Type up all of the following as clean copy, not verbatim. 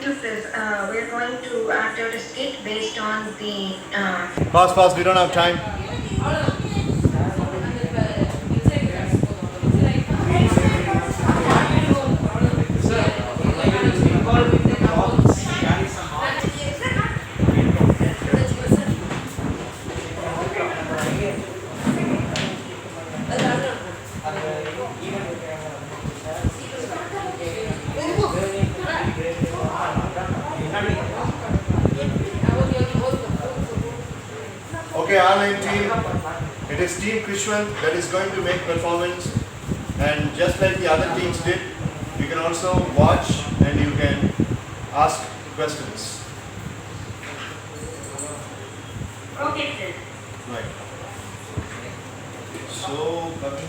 do this. We're going to act out a skit based on the. Pause, we don't have time. Okay, online team, it is Team Krishwan that is going to make performance, and just like the other teams did, you can also watch and you can ask questions. Okay, sir. Right. So, coming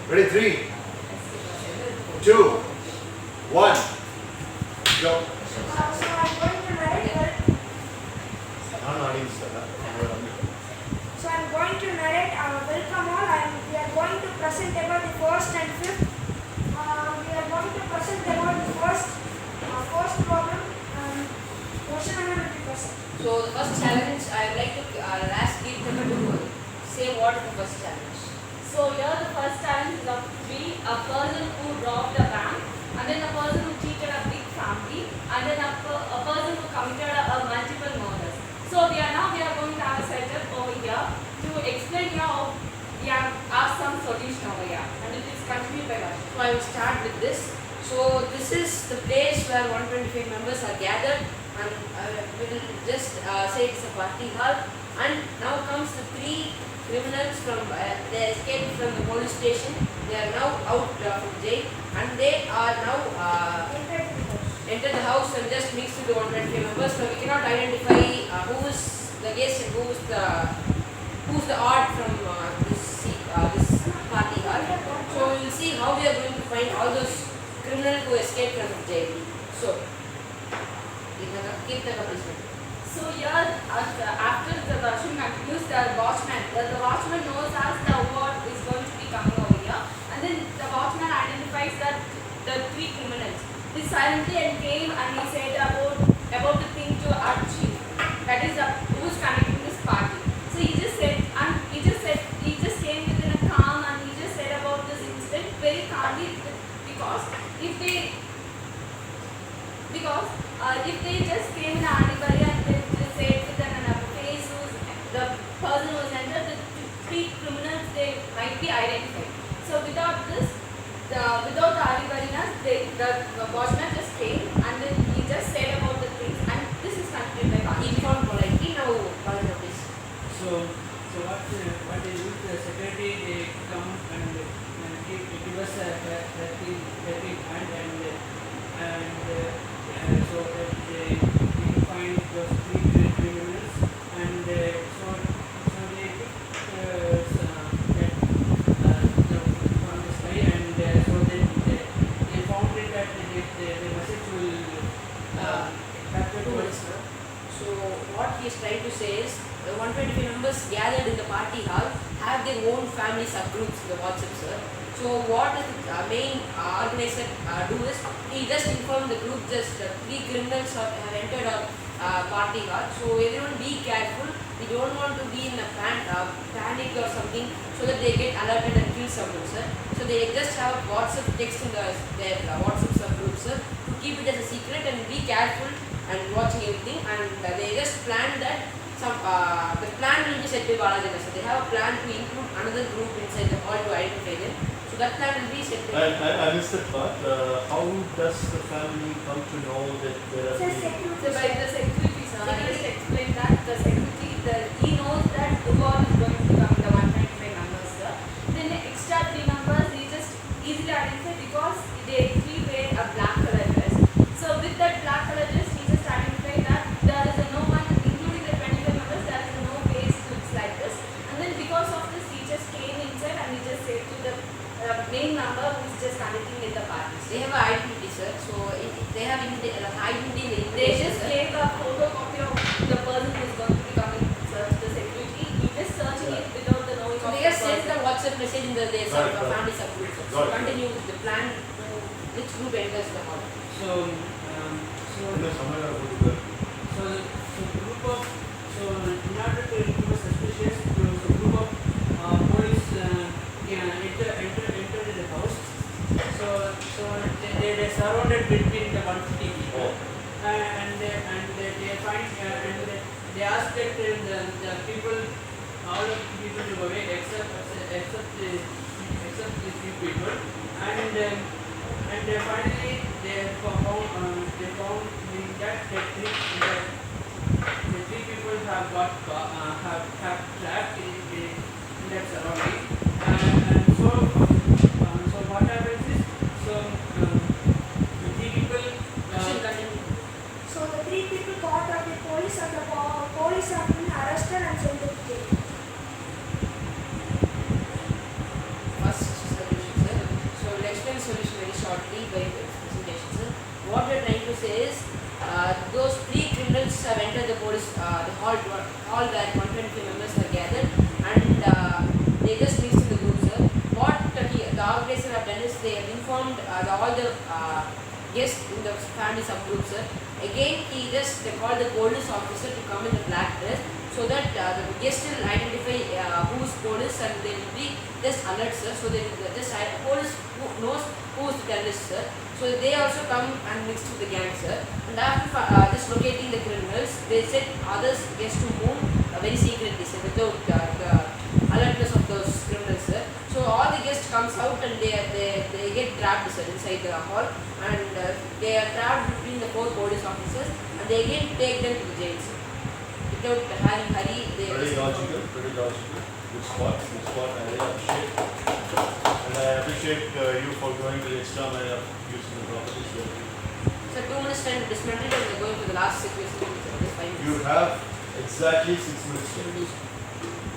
Ready? 3, 2, 1, go. So I'm going to narrate welcome all. We are going to present about the first and fifth. We are going to present about the first problem and question and answer. So the first challenge I would like to ask Kirtana to say what is the first challenge. So here the first challenge is of three: a person who robbed a bank, and then a person who cheated a big family, and then a person who committed a multiple murders. So we are going to have a setup over here to explain how we have some solution over here, and it is continued by us. So I will start with this. So this is the place where 125 members are gathered, and we will just say it's a party hall. And now comes the three criminals from they escaped from the police station. They are now out from jail, and they are now entered the house and just mixed with the 125 members. So we cannot identify who is the guest and who is the odd from this party hall. So we will see how we are going to find all those criminals who escaped from jail. So, Kirtana, please. So here, after the version continues, the watchman knows as the what is going to be coming over here, and then the watchman identifies that the three criminals. He silently and came and he said about the thing to Archie, that is who is conducting this party. So he just came within a calm, and he just said about this incident very calmly, because if they just came in anybody and they just said with an face the person who was entered, the three criminals, they might be identified. So without the alibarinas, the watchman just came and then he just said about the things, and this is continued by informed politely. Now, please. So what they do, the secretary, they come and give us a helping hand and so that we find those three criminals, and so they picked from the sky, and so they found it that the message will capture to us. So what he is trying to say is the 125 members gathered in the party hall have their own family subgroups in the WhatsApp, sir. So what does the main organizer do is he just inform the group just three criminals have entered our party hall. So everyone be careful. We don't want to be in a panic or something, so that they get alerted and kill someone, sir. So they just have WhatsApp text in their WhatsApp subgroup, sir, to keep it as a secret and be careful and watching everything. And they just plan that the plan will be set by Balaji. So they have a plan to include another group inside the hall to identify them. So that plan will be set by. I missed that part. How does the family come to know that there are people? So by the security, sir, I just explained that the security, he knows that the war is going to come, the 195 members, sir. Then extra inside and he just said to the main member who is just conducting in the party. They have an identity, sir. So they have identity in the They invitation, just sir. gave the photocopy of the person who is going to be coming to search the security. He just searching it without the knowing So of they the have sent person. the WhatsApp message in the Got it, got it. family subgroup, sir. So Got it. continue with the plan to which group enters the hall. So, so somewhere I put it. So the group of in order to remove suspicious, so group of police entered the house. So they surrounded between the 150 people, and they find and they asked that the people, all of the people to go away except these few people, and finally they found that the three people have got have trapped in that surrounding, and so what happens is the three people Question continue. So the three people caught up with police and the police have been arrested and sent to jail. First solution, sir. So we'll explain the solution very shortly by the presentation, sir. What we are trying to say is those three criminals have entered the police the hall where 120 members are gathered, and they just mixed in the group, sir. What the organizer have done is they have informed all the guests in the family subgroup, sir. Again, they called the police officer to come in the black dress, so that the guests will identify who's police, and they will be just alert, sir. So they will just police who knows who is the terrorist, sir. So they also come and mix with the gang, sir. And after just locating the criminals, they set others guests to move very secretly, sir, without the alertness of those criminals, sir. So all the guests comes out and they get trapped, sir, inside the hall, and they are trapped between the four police officers, and they again take them to the jail, sir. Without having hurry, they Very logical, very logical. Good spot, I really appreciate. And I appreciate you for going to the extra mile of using the properties. So 2 minutes time to dismantle it, and we're going to the last situation, just 5 minutes. You have exactly 6 minutes.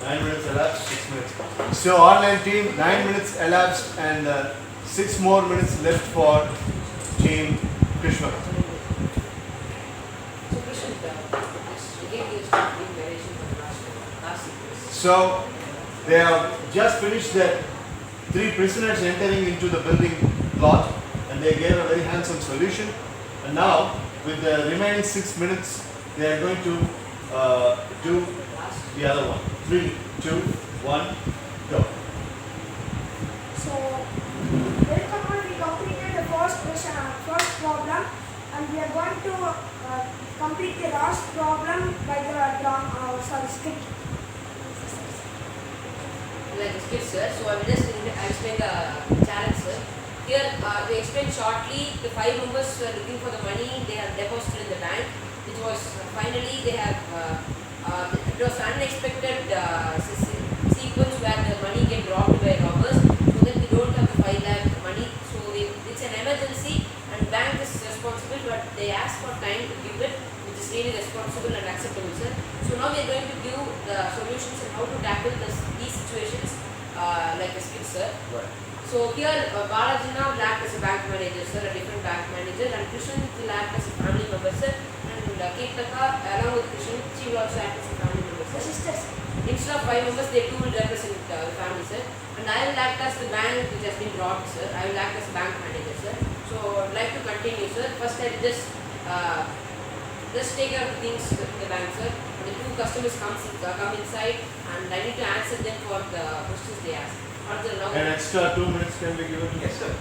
9 minutes elapsed, 6 minutes. So online team, 9 minutes elapsed and 6 more minutes left for team Krishna. So Krishna, again you start doing variation for the last sequence. So they have just finished their 3 prisoners entering into the building plot, and they gave a very handsome solution. And now with the remaining 6 minutes, they are going to do the other one. 3, 2, 1, go. So welcome on, we completed the first problem, and we are going to complete the last problem by the script. Like this kid, sir. So I will just explain the challenge, sir. Here we explain shortly. The 5 members were looking for the money. They have deposited in the bank, which was finally they have. It was unexpected sequence where the money get robbed by robbers, so that they don't have the 5 lakh money. So it's an emergency, and bank is responsible, but they ask for time to give it, which is really responsible and acceptable, sir. So now we are going to give the solutions and how to tackle these situations like a skill, sir. Right. So here Balaji now will act as a bank manager, sir, a different bank manager, and Krishnan will act as a family member, sir, and Kirtaka along with Krishnan, she will also act as a family member, The sir. sisters. Instead of 5 members, they too will represent the family, sir. And I will act as the bank which has been robbed, sir. I will act as a bank manager, sir. So I would like to continue, sir. First I will just take care of the things in the bank, sir. And the 2 customers come inside, and I need to answer them for the questions they ask. An extra 2 minutes can be given to them. Yes, sir.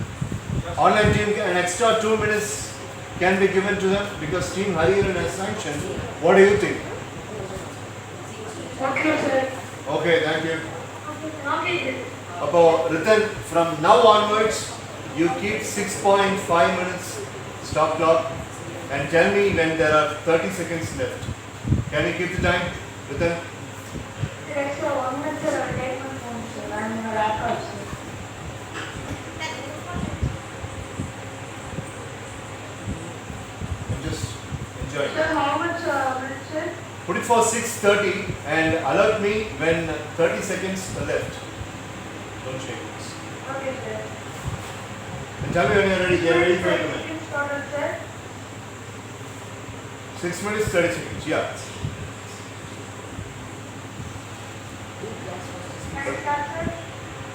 Online team, an extra 2 minutes can be given to them because Team Hariharan has sanctioned. What do you think? Okay, sir. Okay, thank you. Okay. About Ritan, from now onwards, you keep 6.5 minutes stop clock and tell me when there are 30 seconds left. Can you keep the time, Ritan? Yes, sir. 1 minute, sir. I'll take my phone, sir. I'm in a laptop, sir. And just enjoy. Sir, how much minutes, sir? Put it for 6:30 and alert me when 30 seconds are left. Don't shake hands. Okay, sir. And tell me when you're ready. They're ready for you to make. Seconds total, sir. 6 minutes, 30 seconds. Yeah. Can I start, sir?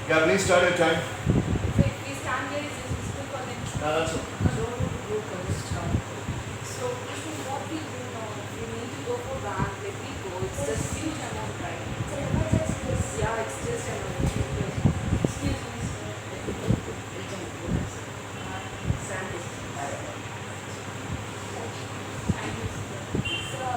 Yeah, please start your time. So if we stand there, is this useful for them? That's okay. So if we what we do now, we need to go for bank, let me go. It's just huge amount, right? It's an emergency case. Yeah, it's just an emergency. Excuse me, sir. Thank you, sir. Sir,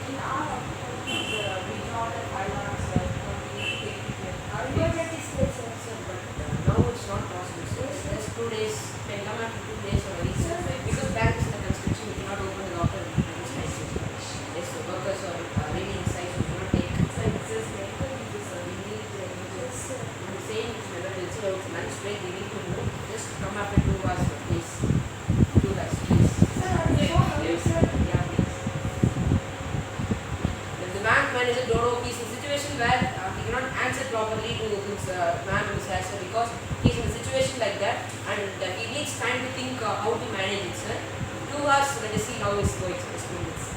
in our appointment, sir, we do not have 5 hours, sir. We need to take it here. Emergency case, sir. Sir, but now it's not possible. So just 2 days, can come after 2 days or a week. Sir, because bank is in the construction, we cannot open the locker. Yes, the workers are really inside, so we cannot take. Sir, it's just medical use, sir. We need the Yes, sir. I'm saying it's emergency, so it's lunch break, we need to move. Just come after 2 hours, please. 2 hours, please. Sir, are you so hungry, sir? Yeah, please. If the bank manager don't know, he's in a situation where he cannot answer properly to his man who is here, sir, because he's in a situation like that and he needs time to think how to manage it, sir. 2 hours, let us see how it's going, sir. Just 2 minutes.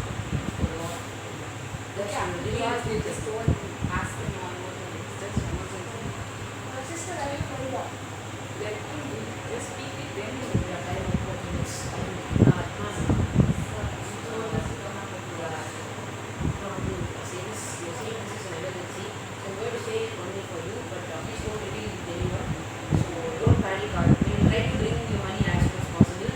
Yeah, because we just don't ask them on what it's just emergency. Sister, are you hurry up? Let him just speak with them. We are time of 4 minutes. Sir, you told us to come up with your No, say this, you're saying this is an emergency. So I'm going to say it only for you, but please don't reveal it to anyone. So don't panic. We will try to bring your money as soon as possible.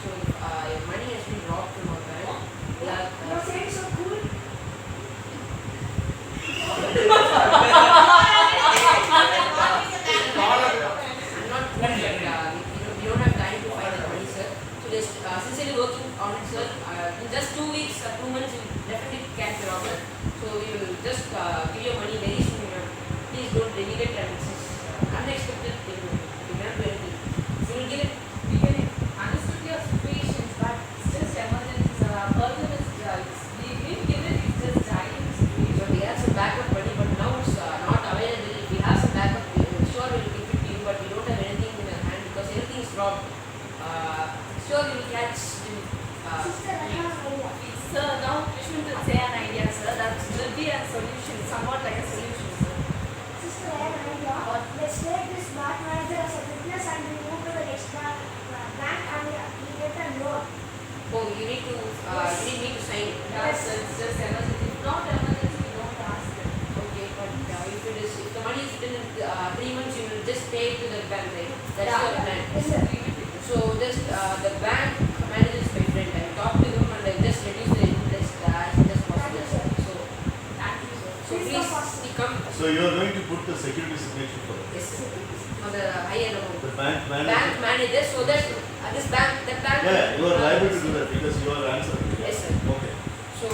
So if your money has been robbed from our bank, we are You're saying so cool? I'm not cool, but we don't have time to find the money, sir. So just sincerely working on it, sir. In just 2 weeks or 2 months, you will definitely catch the robber. So we will just give your money very soon. Please don't reveal it, and this is unexpected thing. We cannot do anything. So we'll give it. We can understood your situations, but it's just emergency, sir. Our person is we didn't give it, it's just dying situation. So we have some backup money, but now it's not available. If we have some backup, sure we'll give it to you, but we don't have anything in our hand because everything is robbed. Sure we will catch you. Sister, I have an idea. Sir, now Krishnan will say an idea, sir. That will be a solution, somewhat like a solution, sir. Sister, I have an idea. Let's take this bank manager as a witness and we move to the next bank and we get a loan. Oh, you need me to sign it. Yeah, sir, it's just emergency. If not emergency, we don't ask them. Okay, but if the money is within 3 months, you will just pay it to the bank, right? That's Yeah, your plan. Yes, sir. So just the bank manager is my friend. I will talk to him and I will just reduce the interest as much as possible. Thank you, sir. So Thank you, sir. Please come first. he come. So you are going to put the security signature for it. Yes, on the higher amount. The bank manager. Bank manager, so that this bank, that bank. Yeah, you are liable to do that because you are answering. Yes, sir. Okay. So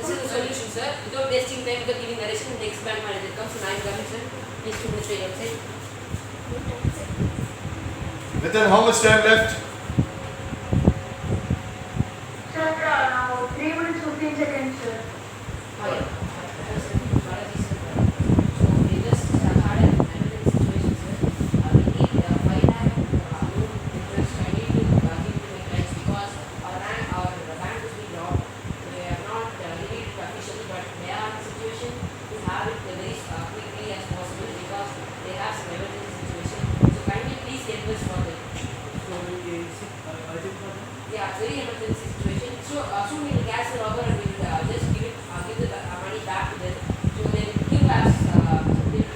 this is the solution, sir. Without wasting time, without giving direction, the next bank manager comes and I am coming, sir. Please 2 minutes wait outside. Nathan, how much time left? Sir, now 3 minutes 15 seconds, sir. Oh, yeah. Balaji, sir. So we just had an emergency situation, sir. We need 5 lakh loan interest. I need to give to my clients because our bank is being robbed. They are not giving it officially, but they are in a situation to have it very quickly as possible because they have some emergency situation. So kindly please help us for that. So is it urgent for them? Yeah, very emergency situation. So soon we will catch the robber and we will just give the money back to them. So they will give us.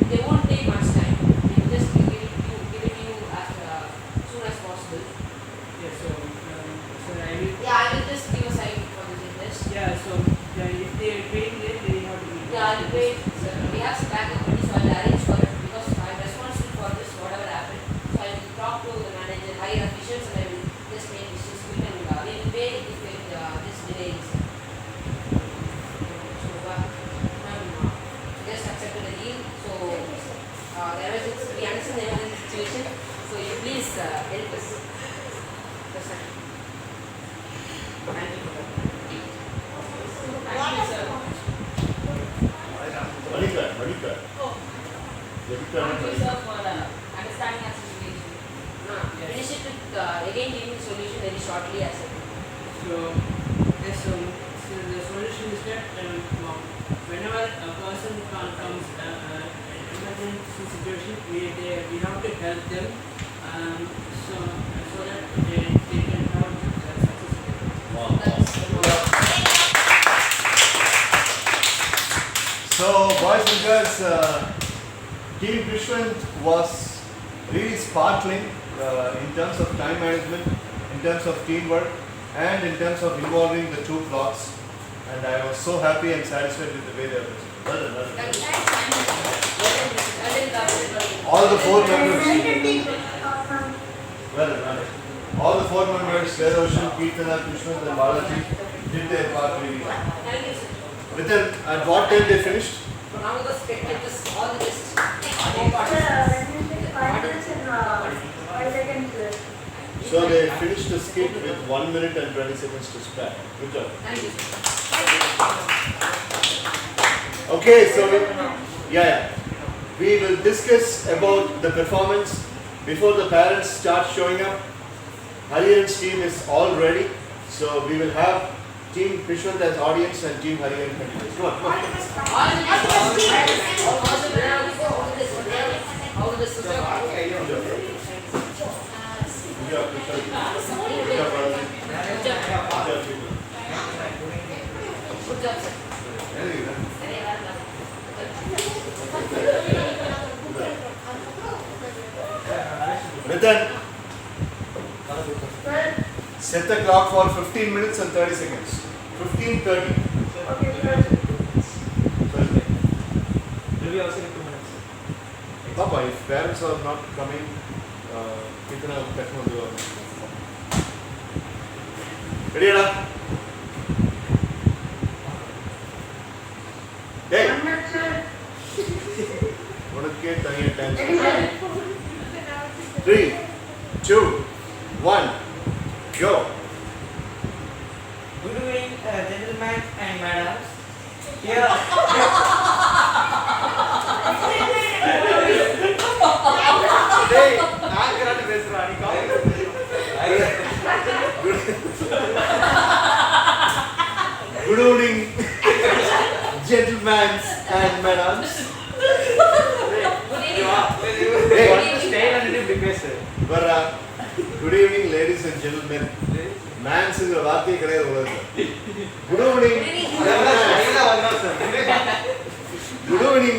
They won't take much time. They will just give it to you as soon as possible. Yeah, so I will. Yeah, I will just give a sign for this interest. Yeah, so if they are paying late, they have to be. Yeah, I will pay. Sir, we have some backup money, so I will arrange for it because I am responsible for this. Whatever happened, so I will talk to the manager, higher officials, and I will just make decisions quick and we will pay if this delay is. So just accepted the deal. So the emergency, we understand the emergency situation. So you please help us. Yes, sir. Thank you for that. Thank you, sir. Manika. Oh, Manika. thank you, sir, for shortly as well. So, yes, so the solution is that whenever a person comes emergency situation, we have to help them, so that they can have success. So, boys and girls, Team Krishwan was really sparkling in terms of time management, in terms of teamwork, and in terms of involving the two flocks. And I was so happy and satisfied with the way they were presented. Well done, well done. All the four members. Well done, well done. All the four members, Vedoshan, Kirtana, Krishnan, and Balaji, did their part really well. Thank you, sir. Within, at what time they finished? So now the spectators, all the best. Sir, when you take 5 minutes and 5 seconds left. So they finished the skit with 1 minute and 20 seconds to spare. Good job. Thank you, sir. Okay, so we will discuss about the performance before the parents start showing up. Hariharan's team is all ready, so we will have Team Krishwan as audience and Team Hariharan continues. Come on, come on. All the best. All the best. Good job, Krishwan. Good job, Balaji. Good job, Krishwan. Good job, sir. Very good. Nitin, set the clock for 15 minutes and 30 seconds. 15:30. Okay, sir. Will be also in 2 minutes. Papa, if parents are not coming, kitna techno do? Ready, Anna? Hey, 1 minute, sir. what is it? Ready, Ready, sir. 3, 2, 1, go. Good evening, gentlemen and madams. Here, hey, நான் correct பேசுறேன் நீ கால். Good evening, gentlemen and madams. Good evening. Hey, Stay and இப்படி பேசு. Barra. Good evening, ladies and gentlemen. Mans is a வார்த்தை கிடையாது உலகத்துல. Good evening. அதெல்லாம் ஸ்டைலா வரணும் சார். Good evening.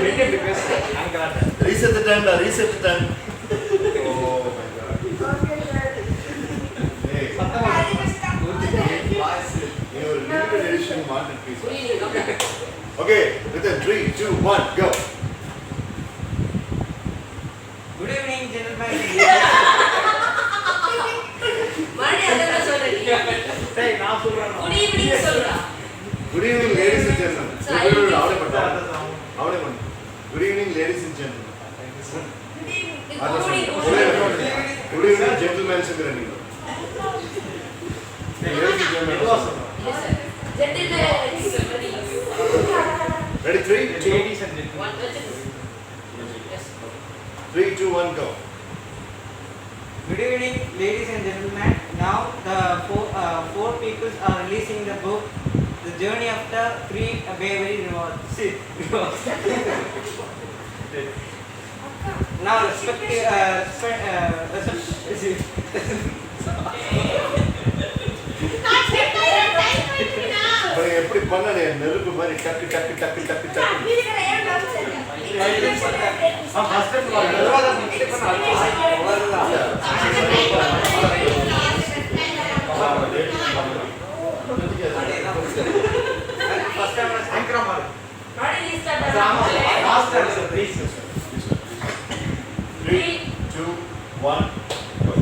ரெண்டு இப்படி பேசு. நான் correct. Reset the time, reset the time. Oh my god. Okay, sir. Hey, சத்தமா your limited edition wanted piece. Good evening. Okay. Okay, within 3, 2, 1, go. Good evening, gentlemen. மறுபடியும் அதெல்லாம் சொல்றேன். டேய் நான் சொல்றேன். Good evening சொல்றா. Good evening, ladies and gentlemen. Sir, Good evening, அவளே பண்ணு. Good evening, ladies and gentlemen. Good evening. Good evening, gentlemen. Ladies and gentlemen. Yes, sir. Gentlemen. Ready, 3, 2, Ladies and gentlemen. One question. Yes. 3, 2, 1, go. Good evening, ladies and gentlemen. Now the four people are releasing the book, The Journey of the Three Bravery Rewards. Now பாருங்க எப்படி பண்ணனே நெருப்பு மாதிரி டக்கு டக்கு டக்கு டக்கு டக்கு Already start. 3, 2, 1, go.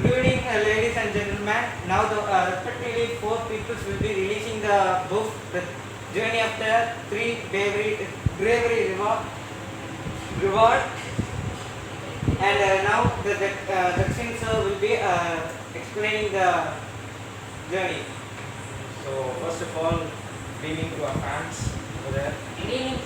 Good evening, ladies and gentlemen. Now the respectively four people will be releasing the book, The Journey of the Three Bravery Reward. And now the Dakshin sir will be explaining the journey. So first of all, good evening to our fans over there. Good evening.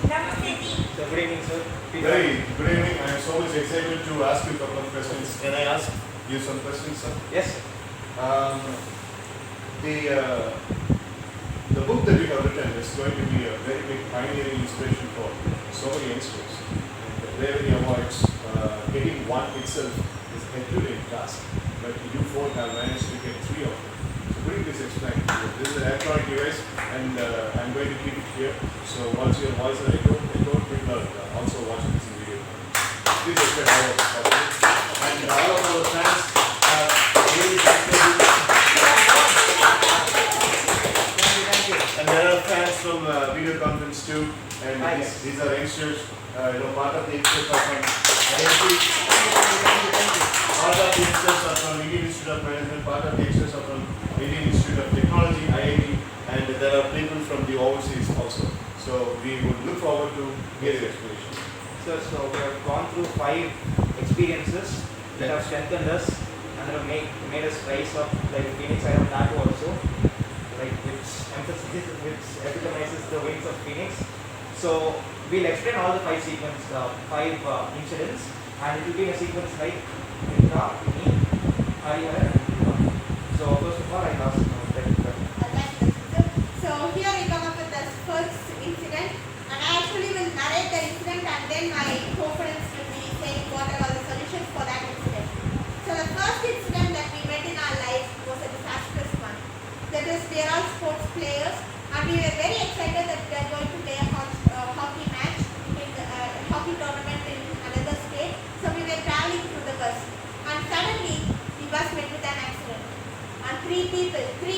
So good evening, sir. Very good evening. I am so much excited to ask you a couple of questions. Can I ask? give some questions, sir? Yes, sir. Um, the book that we have written is going to be a very big pioneering inspiration for so many youngsters. And the bravery awards, getting one itself is a Herculean task, but you four have managed to get 3 of them. So could you please explain? This is an electronic device, and I'm going to keep it here. So once your voice are echoed, people are also watching this in video. Please explain how it's possible. And all of our fans have really participated. And there are fans from video conference too, and these are youngsters, part of the youngsters are from IIT, part of the youngsters are from Indian Institute of Management, part of the youngsters are from Indian Institute of Technology, IIT, and there are people from the overseas also. So we would look forward to hear your explanation. So we have gone through 5 experiences that have strengthened us and have made us rise up like Phoenix. I have that also, like which epitomizes the wings of Phoenix. So we'll explain all the 5 incidents, and it will be in a sequence like Rita, me, Hariha, and Rita. So first of all, I ask So here I come up with the first incident, and I actually will narrate the incident, and then my co-friends will be saying what are all the solutions for that incident. So the first incident that we met in our lives was a disastrous one. That is, we are all sports players, and we were very excited that we are going to play a hockey match in the hockey tournament in another state. So we were traveling through the bus, and suddenly the bus met with an accident, and 3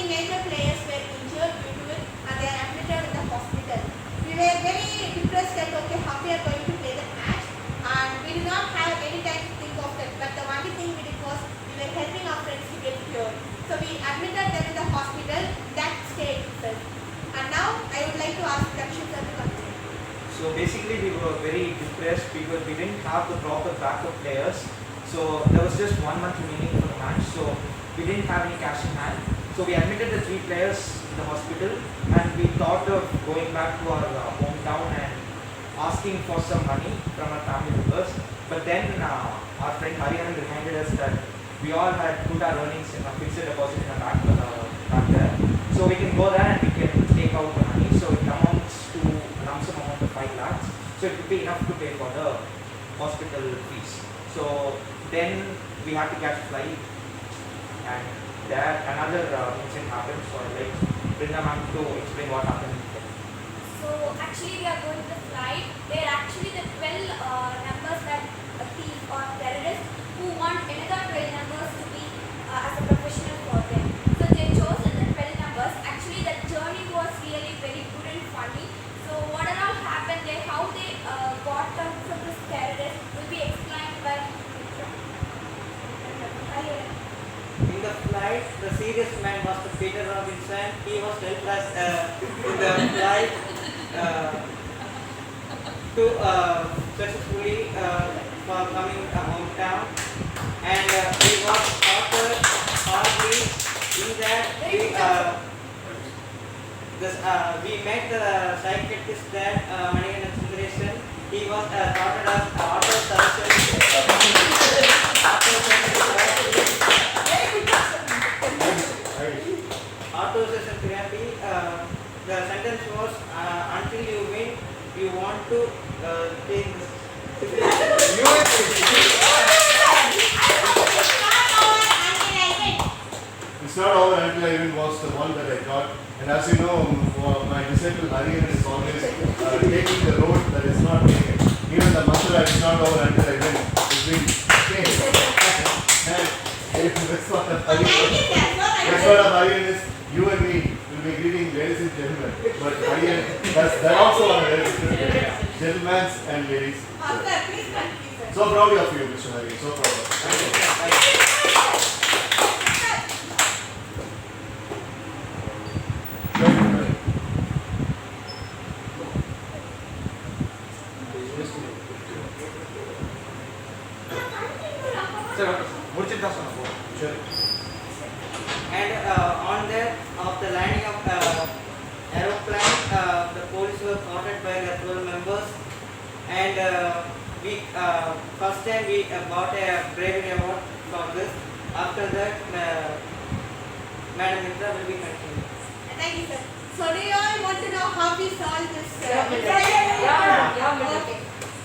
major players were injured due to it, and they are admitted in the hospital. We were very depressed that okay, how we are going to play that match, and we did not have any time to think of that. But the only thing we did was we were helping our friends to get cured. So we admitted them in the hospital that state itself. And now I would like to ask Dakshin sir to continue. So basically we were very depressed because we didn't have the proper backup players. So there was just 1 month remaining for the match. So we didn't have any cash in hand. So we admitted the 3 players in the hospital, and we thought of going back to our hometown and asking for some money from our family members. But then our friend Harihan reminded us that we all had put our earnings in a fixed deposit in a bank there. So we can go there and we can take out the money. So it amounts to a lump sum amount of 5 lakhs. So it would be enough to pay for the hospital fees. So then we had to catch a flight, and there another incident happened. So I'd like Brinda ma'am to explain what happened. So actually we are going to the flight. They are actually the 12 numbers that a thief or terrorist who want another 12 numbers to be as a professional for them. So they chose the 12 numbers. Actually the journey was really very good and funny. So what all happened there, how they got out from this terrorist will be explained by In the flight, the serious man was the Peter Robinson. He was helpless in the flight to successfully for coming hometown, and we was offered hardly in that we met the psychiatrist that Manikandan Sundaresan. He was started as auto surgeon. Auto session therapy. The sentence was until you win, you want to take this. It's not over until I win was the one that I got. And as you know, my disciple Harihan is always taking the road that is not taken. Even the mantra is not over until I win. It's been changed. And that's what Harihan is. You and me will be greeting ladies and gentlemen. But Harihan, that also one very different. Gentlemen and ladies. Sir, please continue, sir. So proud of you, Mr. Harihan. So proud of you. Thank you. And on that, of the landing of aeroplane, the police were ordered by the 12 members, and we first time we got a bravery award for this. after that, Madam Mitra will be continuing. Thank you, sir. So do you all want to know how we solved this? Okay.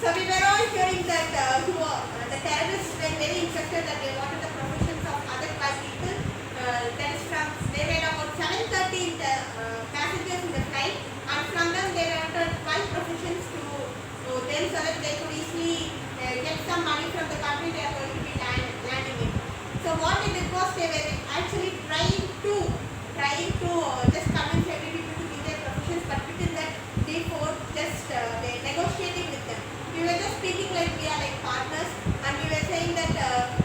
So we were all hearing that the terrorists were very interested that they wanted the professions of other 12 people. That is from, they were about 730 passengers in the flight, and from them they wanted 12 professions to them so that they could easily get some money from the country they are going to be landing in. So what they did was they were actually trying to just convince every people to give their professions, but within that they were just they're negotiating with them. We were just speaking like we are like partners, and we were saying that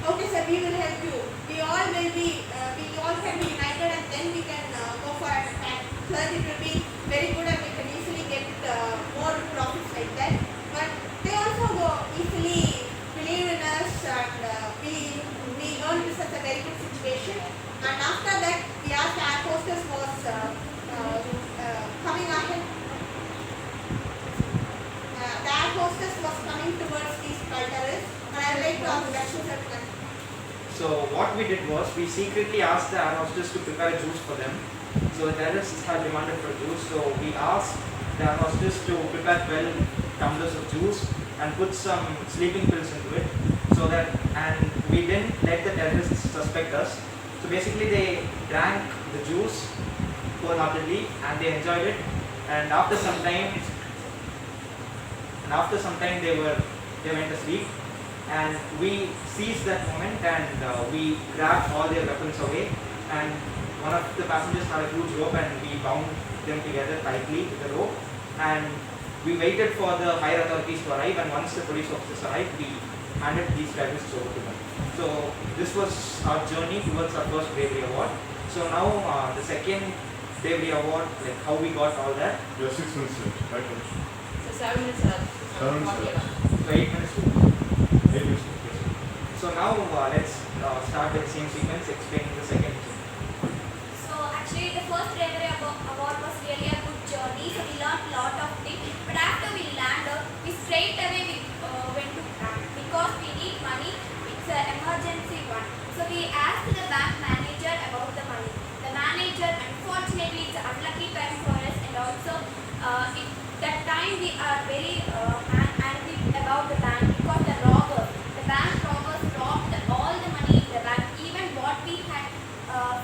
okay sir, we will help you. We all will be we all can be united, and then we can go for an attack. So that it will be very good, and we can easily get more profits like that. But they also go easily believe in us, and we learned this as a very good situation. And after that, the air hostess was coming ahead. The air hostess was coming towards these terrorists, and I would like to ask questions. So what we did was we secretly asked the air hostess to prepare juice for them. So the terrorists had demanded for juice, so we asked the air hostess to prepare 12 tumblers of juice and put some sleeping pills into it, so that, and we didn't let the terrorists suspect us. So basically they drank the juice wholeheartedly and they enjoyed it, and after some time they went asleep, and we seized that moment, and we grabbed all their weapons away, and one of the passengers had a huge rope, and we bound them together tightly with the rope, and we waited for the higher authorities to arrive, and once the police officers arrived, we handed these terrorists over to them. So this was our journey towards our first bravery award. So now the second bravery award, like how we got all that. You have 6 minutes left, right? So 7 minutes are 7 minutes left. So 8 minutes. 8 minutes left. Yes. So now let's start with the same sequence, explaining the second thing. So actually the first bravery award was really a good journey. So we learned a lot of things. But after we landed, we straight away went to bank because we need money. It's an emergency one. So we asked the bank manager about the money. The manager, unfortunately, it's an unlucky time for us, and also that time we are very angry about the bank because the bank robbers robbed all the money in the bank, even what we had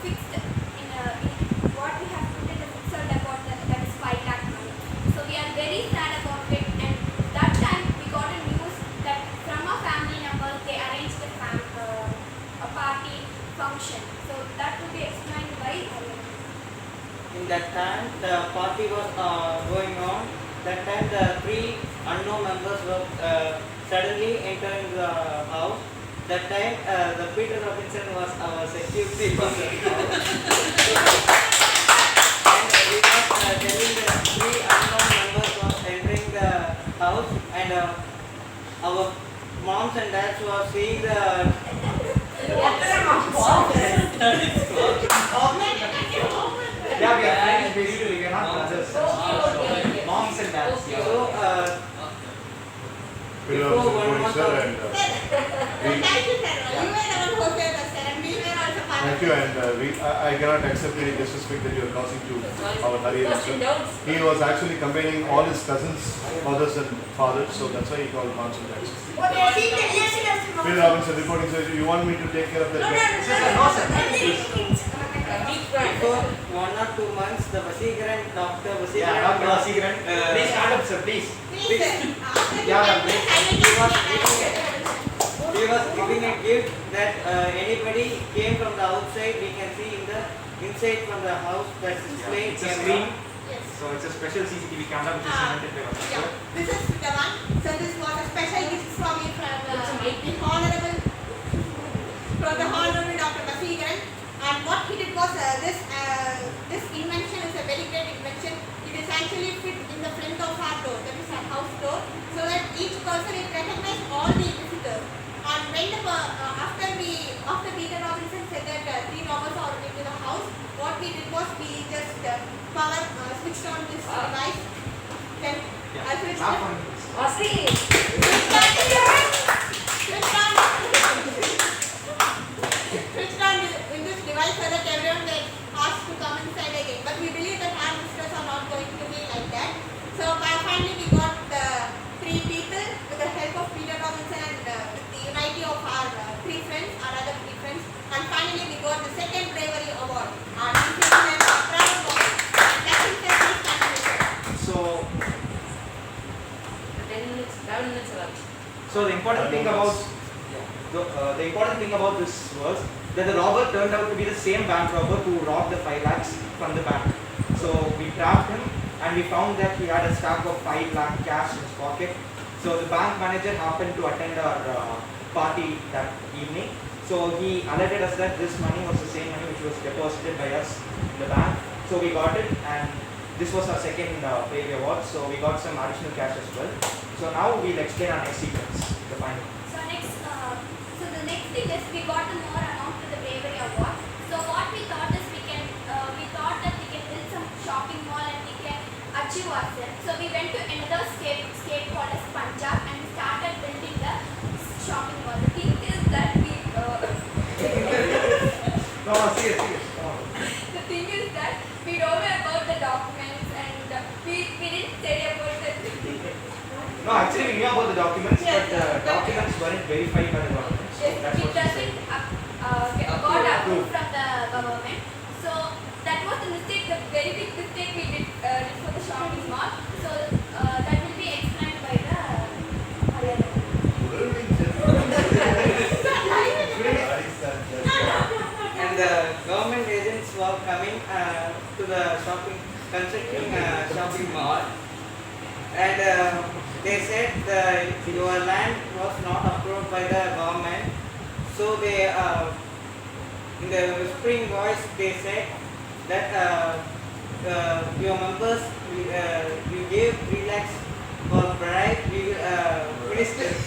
fixed in what we have put in the fixed deposit, that is 5 lakh money. So we are very sad about it, and that time we got a news that from our family members they arranged a party function. So that would be explained by In that time, the party was going on. That time, the 3 unknown members were suddenly entering the house. That time, the Peter Robinson was our security person. And we were telling the 3 unknown members were entering the house, and our moms and dads were seeing the Yeah, we are friends basically, we are not brothers. Moms and dads. so Peter Before was one reporting, month sir, of- and Thank you, sir. You were the one who hosted us, sir, and we were also part thank of you, it. and I cannot accept any disrespect that you are causing to our Hari. Question doubts. He was actually combining all his cousins, mothers and fathers, so that's why he called moms and dads. Peter Robinson reporting, sir, you want me to take care of that? before 1 or 2 months, the Vasigaran, Dr. Yeah, Vasigaran, Dr. Vasigaran. Please stand up, sir, please. Please, sir. After you Yeah, get please. this, he was giving a gift that anybody came from the outside, we can see in the inside from the house that's displayed. It's a screen, Yes. so it's a special CCTV camera which is invented by us. Yeah, this is the one. So this was a special gift from me from the honorable Dr. Vasigaran. And what he did was this invention is a very great invention. It is actually fit in the front of our door, that is our house door, so that each person it recognizes all the visitors. And when after Peter Robinson said that 3 robbers are into the house, what we did was we just switched on this device. Then I switched Laugh it. on this. Vasi. Switched on. Switched on. thing about the important thing about this was that the robber turned out to be the same bank robber who robbed the 5 lakhs from the bank. So we trapped him and we found that he had a stack of 5 lakh cash in his pocket. So the bank manager happened to attend our party that evening. So he alerted us that this money was the same money which was deposited by us in the bank. So we got it, and this was our second bravery award. So we got some additional cash as well. So now we'll explain our next sequence, the final. So the next thing is we got the more amount to the bravery award. So what we thought is we thought that we can build some shopping mall and we can achieve ourselves. So we went to another state called as Punjab and we started building the shopping mall. The thing is that No, serious. the thing is that we don't know about the documents and we didn't study about the No, actually we knew about the documents, but the documents weren't verified by the government. So that's it what she doesn't said. got approved from the government. So that was the mistake, the very big mistake we did for the shopping mall. So that will be explained by the And the government agents were coming to the constructing shopping mall, and they said your land was not approved by the government. So they, in the whispering voice, they said that your members, you gave 3 lakhs for bribe, we will finish this.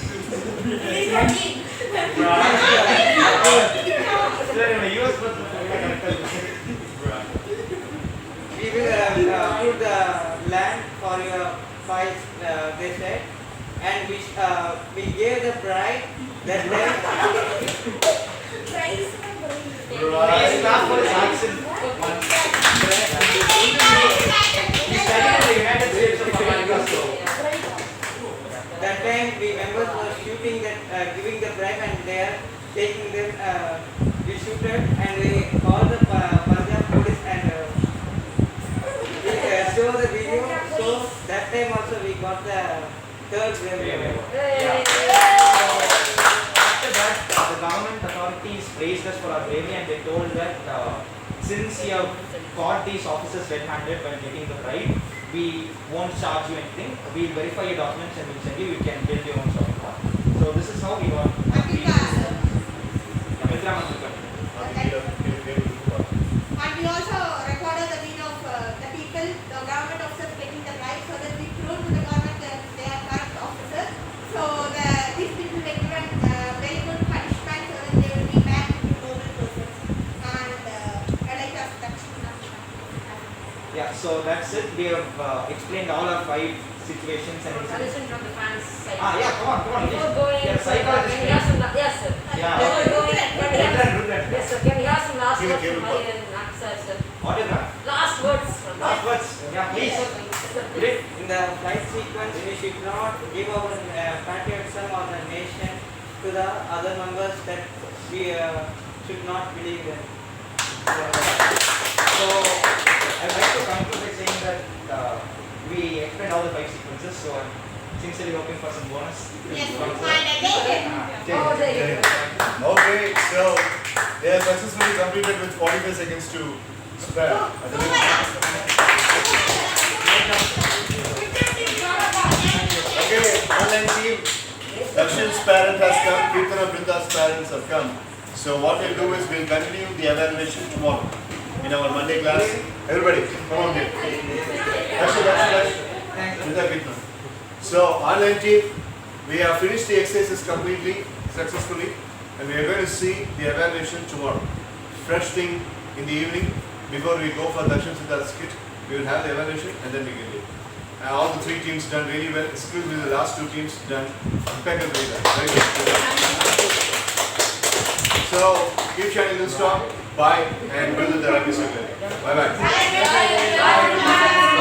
We will approve the land for your files, they said, and we gave the bribe that Please clap for his accent. He studied in the United States of America, so. that time the members were shooting that, giving the bribe, and they are taking them, we shooted and we called the Punjab police and we show the video. So that time also we got the third bravery award. After that, the government authorities praised us for our bravery, and they told that since you have caught these officers red-handed when getting the bribe, we won't charge you anything. We'll verify your documents and we'll send you. You can build your own shopping mall. So this is how we got. And we also recorded the name of the people, the government officers taking the bribe, so that we prove to the government that they are corrupt officers. So these people were given very good punishment so that they will be back to normal persons. And I like that. Yeah, so that's it. We have explained all our 5 situations and Suggestion from the fans side. yeah, come on. Before going, Yeah, psychologist. can we have some yes, sir. Yeah. Before going, can we have, Rudran. yes, sir. Can we have some last Give it, words give from it. Hari and Aksa, sir? Autograph. Last words. Last words. Yeah, please. Great. In the flight sequence, we should not give our patriotism or the nation to the other members that we should not believe in. So, I'd like to conclude by saying that we explained all the 5 sequences, so I'm sincerely hoping for some bonus. Yes, From and sir. again. Oh, there you go. Okay, so they are successfully completed with 45 seconds to spare. Okay, online team. Dakshin's parent has come, Kirtana Brinda's parents have come. So what we'll do is we'll continue the evaluation tomorrow in our Monday class. Everybody, come on here. Dakshin. Brinda, Kirtana. So online team, we have finished the exercises completely, successfully, and we are going to see the evaluation tomorrow. Fresh thing in the evening, before we go for Dakshin Siddharth's kit, we will have the evaluation and then we can do. And all the 3 teams done really well, exclusively the last 2 teams done impeccably well. Very good. So keep shining the stop. Bye and good luck the rugby circle. Bye bye. Bye.